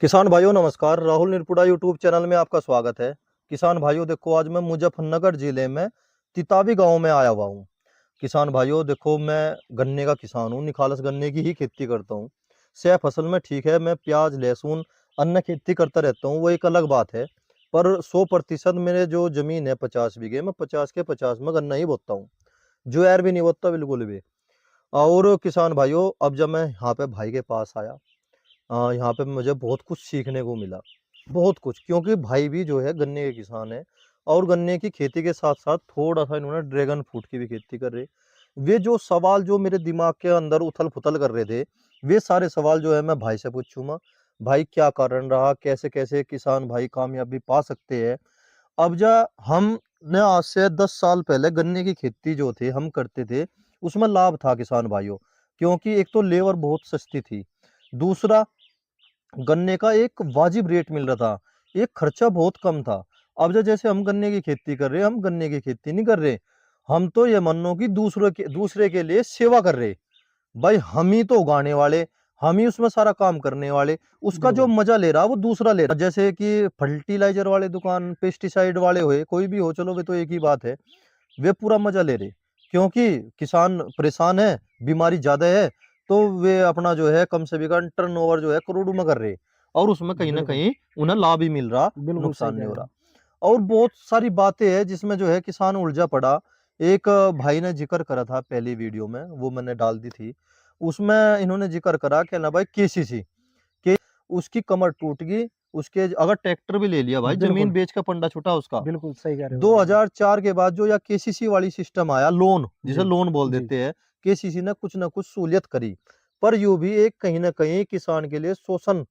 किसान भाइयों नमस्कार। राहुल निरपुड़ा यूट्यूब चैनल में आपका स्वागत है। किसान भाइयों देखो, आज मैं मुजफ्फरनगर जिले में तितावी गांव में आया हुआ हूँ। किसान भाइयों देखो, मैं गन्ने का किसान हूँ, निखालस गन्ने की ही खेती करता हूँ। सह फसल में ठीक है, मैं प्याज लहसुन अन्य खेती करता रहता हूँ, वो एक अलग बात है। पर 100% मेरे जो जमीन है 50 बीघे में 50 के 50 में गन्ना ही बोता हूँ। ज्वार भी नहीं बोता बिल्कुल भी। और किसान भाइयों, अब जब मैं यहाँ पे भाई के पास आया, यहाँ पे मुझे बहुत कुछ सीखने को मिला, बहुत कुछ, क्योंकि भाई भी जो है गन्ने के किसान है और गन्ने की खेती के साथ साथ थोड़ा सा इन्होंने ड्रैगन फ्रूट की भी खेती कर रहे। वे जो सवाल जो मेरे दिमाग के अंदर उथल पुथल कर रहे थे, वे सारे सवाल जो है मैं भाई से पूछूंगा। भाई क्या कारण रहा, कैसे कैसे किसान भाई कामयाबी पा सकते हैं। अब जा हम ने आज से 10 साल पहले गन्ने की खेती जो थे हम करते थे, उसमें लाभ था किसान भाइयों, क्योंकि एक तो लेबर बहुत सस्ती थी, दूसरा गन्ने का एक वाजिब रेट मिल रहा था, एक खर्चा बहुत कम था। अब जैसे हम गन्ने की खेती कर रहे हैं, हम गन्ने की खेती नहीं कर रहे, हम तो ये मानो कि दूसरे के लिए सेवा कर रहे। भाई हम ही तो उगाने वाले, हम ही उसमें सारा काम करने वाले, उसका जो बिल्कुल। मजा ले रहा वो दूसरा ले रहा। जैसे कि फर्टिलाइजर वाले दुकान, पेस्टिसाइड वाले हुए, कोई भी हो, चलो वे तो एक ही बात है, वे पूरा मजा ले रहे, क्योंकि किसान परेशान है, बीमारी ज्यादा है, तो वे अपना जो है कम से कम टर्नओवर जो है करोड़ों में कर रहे, और उसमें कहीं ना बिल्कुल, कहीं उन्हें लाभ ही मिल रहा, बिल्कुल सही नुकसान कह नहीं हो रहे रहा। हो। और बहुत सारी बातें हैं जिसमें जो है किसान उलझा पड़ा। एक भाई ने जिक्र करा था पहली वीडियो में, वो मैंने डाल दी थी, उसमें इन्होंने जिक्र करा कि ना भाई केसीसी के, उसकी कमर टूट गई, उसके अगर ट्रैक्टर भी ले लिया भाई, जमीन बिल्कुल, बेच का पंडा छुटा उसका। बिल्कुल सही कह रहे हो भाई। 2004 के बाद जो या केसीसी वाली सिस्टम आया, लोन जिसे जी, लोन बोल जी, देते हैं, केसीसी ने कुछ ना कुछ सहूलियत करी, पर यूं भी एक कहीं ना कहीं किसान के लिए शोषण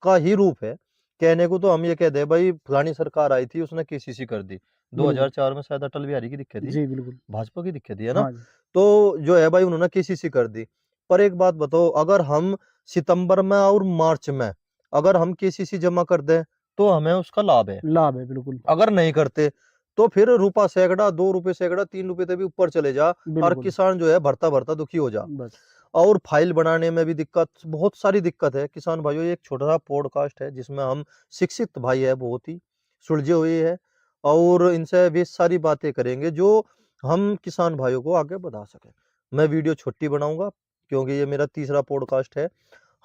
का ही रूप है। कहने को तो हम ये कह दे भाई, फलानी सरकार आई थी उसने केसीसी कर दी। बिल्कुल। 2004 में शायद अटल बिहारी की दिक्कत थी, जी, बिल्कुल। भाजपा की दिक्कत थी, है ना। हाँ जी, तो जो है भाई उन्होंने केसीसी कर दी। पर एक बात बताओ, अगर हम सितंबर में और मार्च में अगर हम केसीसी जमा कर दें तो हमें उसका लाभ है। लाभ है बिल्कुल, अगर नहीं करते तो फिर रुपा सैकड़ा, 2 रुपए सैकड़ा, 3 रुपए तक भी ऊपर चले जा, और बिल्कुल, किसान जो है भरता भरता दुखी हो जा। बस। और फाइल बनाने में भी दिक्कत, बहुत सारी दिक्कत है। किसान भाइयों, ये एक छोटा सा पॉडकास्ट है जिसमें हम शिक्षित भाई है, बहुत ही सुलझे हुए हैं, और इनसे वे सारी बातें करेंगे जो हम किसान भाइयों को आगे बढ़ा सके। मैं वीडियो छोटी बनाऊंगा क्योंकि ये मेरा तीसरा पॉडकास्ट है।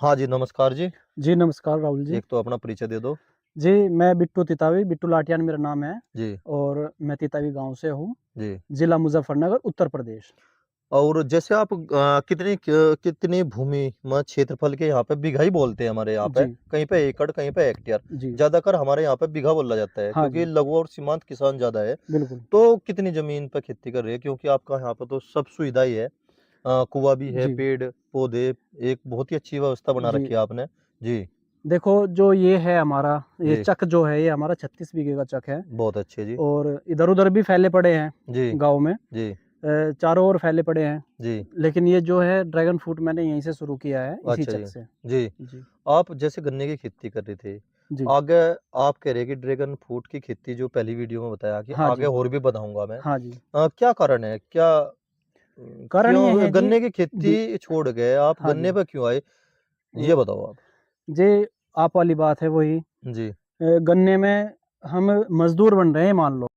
हाँ जी, नमस्कार जी। जी, नमस्कार राहुल जी। एक तो अपना परिचय दे दो। जी, मैं बिट्टू तितावी, बिट्टू लाटियान मेरा नाम है जी। और मैं तितावी गाँव से हूँ, जी। जिला मुज़फ़्फ़रनगर, उत्तर प्रदेश। और जैसे आप कितनी भूमि में क्षेत्रफल के, यहाँ पे बीघा ही बोलते हैं हमारे यहाँ पे, जी, कहीं पे एकड़, कहीं पे हेक्टेयर, जी। ज्यादातर हमारे यहाँ पे बीघा बोला जाता है हाँ क्योंकि जी, लघु और सीमांत किसान ज्यादा है। बिल्कुल। तो कितनी जमीन पे खेती कर रहे हैं, क्योंकि आपका यहाँ पे तो सब सुविधा ही है, कुआं भी है, जी, पेड़ पौधे, एक बहुत ही अच्छी व्यवस्था बना जी। रखी है आपने। जी। देखो जो ये है हमारा, ये जी। चक जो है, ये हमारा 36 बीघे का चक है बहुत अच्छे जी। और इधर-उधर भी फैले पड़े हैं जी। गाँव में। जी। चारों ओर फैले पड़े हैं। जी। लेकिन ये जो है ड्रैगन फ्रूट मैंने यहीं से शुरू किया है, इसी अच्छा चक जी। से। जी। जी, आप जैसे गन्ने की खेती कर रहे थे, जी। आगे आप कह रहे कि ड्रैगन फ्रूट की खेती जो पहली वीडियो में बताया कि हाँ आगे जी, और भी बढ़ाऊंगा मैं, हाँ जी। क्या कारण है, क्या कारण ये है क्यों जी। गन्ने की जी, खेती छोड़ गए आप, हाँ गन्ने जी। पे क्यों आए, ये वो बताओ आप। जे आप वाली बात है वही। जी। गन्ने में हम मज़दूर बन रहे हैं मान लो।